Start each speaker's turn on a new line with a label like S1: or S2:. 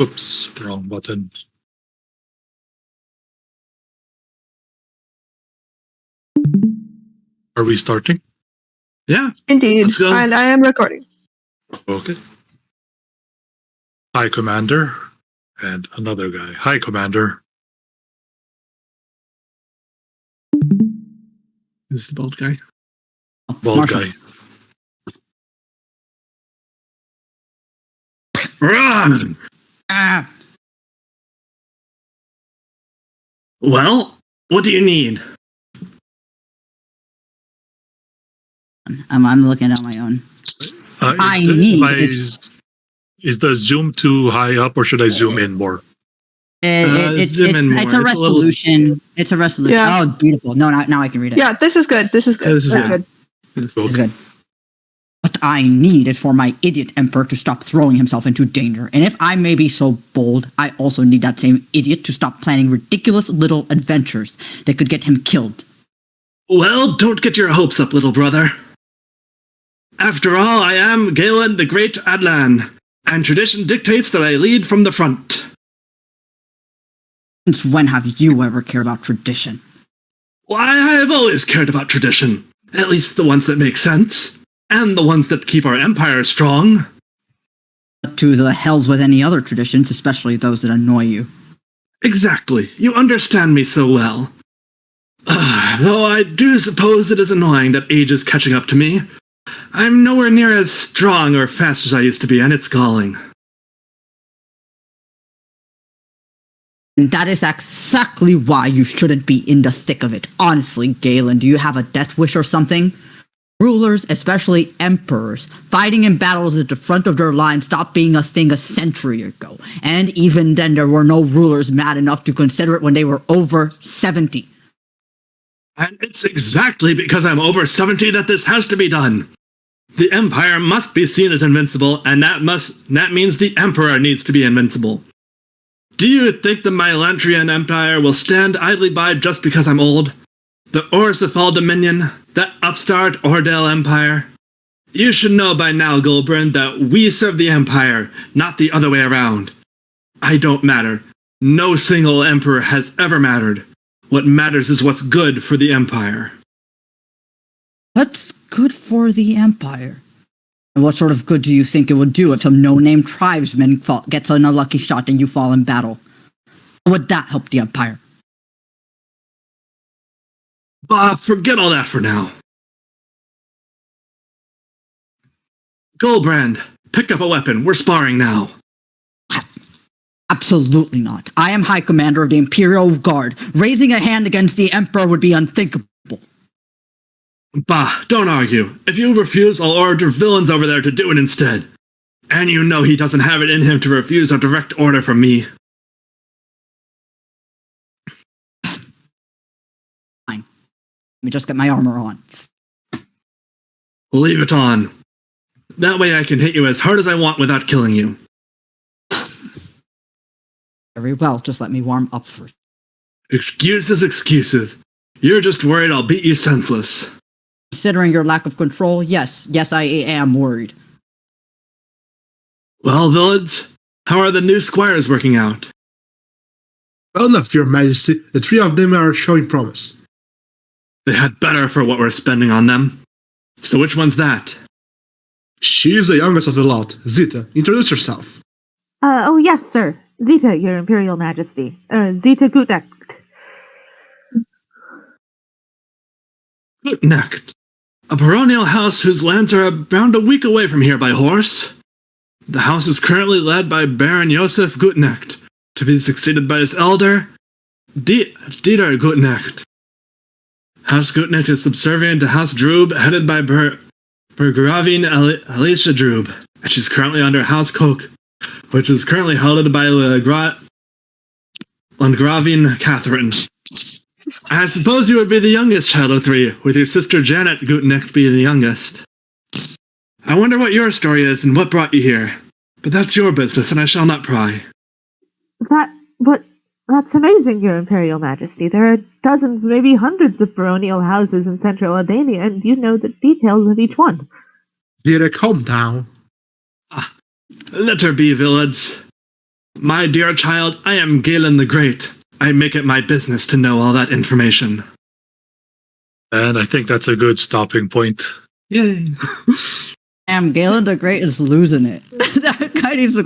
S1: Oops, wrong button. Are we starting?
S2: Yeah.
S3: Indeed.
S2: Let's go.
S3: And I am recording.
S1: Okay. Hi, Commander. And another guy. Hi, Commander.
S2: This is the bald guy.
S1: Bald
S4: Marshall.
S1: guy.
S2: Run!
S4: Ah,
S2: Well, what do you need?
S4: I'm looking on my own. I need
S1: Is the zoom too high up, or should I zoom in more?
S4: It's
S2: zoom in more.
S4: a resolution. It's a resolution.
S3: Yeah.
S4: Oh, beautiful. No, now I can read it.
S3: Yeah, this is good. This is good.
S2: This is good.
S4: It's good. What I need is for my idiot emperor to stop throwing himself into danger. And if I may be so bold, I also need that same idiot to stop planning ridiculous little adventures that could get him killed.
S2: Well, don't get your hopes up, little brother. After all, I am Galen the Great Adlan, and tradition dictates that I lead from the front.
S4: Since when have you ever cared about tradition?
S2: Why, I have always cared about tradition. At least the ones that make sense. And the ones that keep our empire strong.
S4: To the hells with any other traditions, especially those that annoy you.
S2: Exactly. You understand me so well. Though I do suppose it is annoying that age is catching up to me. I'm nowhere near as strong or fast as I used to be, and it's galling.
S4: And that is exactly why you shouldn't be in the thick of it. Honestly, Galen, do you have a death wish or something? Rulers, especially emperors, fighting in battles at the front of their line stopped being a thing a century ago. And even then, there were no rulers mad enough to consider it when they were over 70.
S2: And it's exactly because I'm over 70 that this has to be done. The Empire must be seen as invincible, and that means the Emperor needs to be invincible. Do you think the Mylantrian Empire will stand idly by just because I'm old? The Orsifal Dominion, that upstart Ordale Empire? You should know by now, Goldbrand, that we serve the Empire, not the other way around. I don't matter. No single Emperor has ever mattered. What matters is what's good for the Empire.
S4: What's good for the Empire? And what sort of good do you think it would do if some no-name tribesman gets an unlucky shot and you fall in battle? How would that help the Empire?
S2: Forget all that for now. Goldbrand, pick up a weapon. We're sparring now.
S4: Absolutely not. I am High Commander of the Imperial Guard. Raising a hand against the Emperor would be unthinkable.
S2: Don't argue. If you refuse, I'll order villains over there to do it instead. And you know he doesn't have it in him to refuse a direct order from me.
S4: Fine. Let me just get my armor on.
S2: Leave it on. That way I can hit you as hard as I want without killing you.
S4: Very well, just let me warm up first.
S2: Excuses. You're just worried I'll beat you senseless.
S4: Considering your lack of control, yes, I am worried.
S2: Well, villains, how are the new squires working out?
S5: Well enough, Your Majesty. The three of them are showing promise.
S2: They had better for what we're spending on them. So which one's that?
S5: She is the youngest of the lot. Zita, introduce yourself.
S6: Oh yes, sir. Zita, Your Imperial Majesty. Zita Gutnecht.
S2: Gutnecht. A baronial house whose lands are around a week away from here by horse. The house is currently led by Baron Josef Gutnecht, to be succeeded by his elder, Dieter Gutnecht. House Gutnecht is subservient to House Drube, headed by Bergravine Alicia Drube, and she's currently under House Koch, which is currently held by Landgravine Catherine. I suppose you would be the youngest child of three, with your sister Janet Gutnecht being the youngest. I wonder what your story is and what brought you here. But that's your business, and I shall not pry.
S6: That's amazing, Your Imperial Majesty. There are dozens, maybe hundreds of baronial houses in central Albania, and you know the details of each one.
S5: Dieter, calm down.
S2: Let her be, villains. My dear child, I am Galen the Great. I make it my business to know all that information.
S1: And I think that's a good stopping point.
S2: Yay.
S4: Damn, Galen the Great is losing it. That guy needs to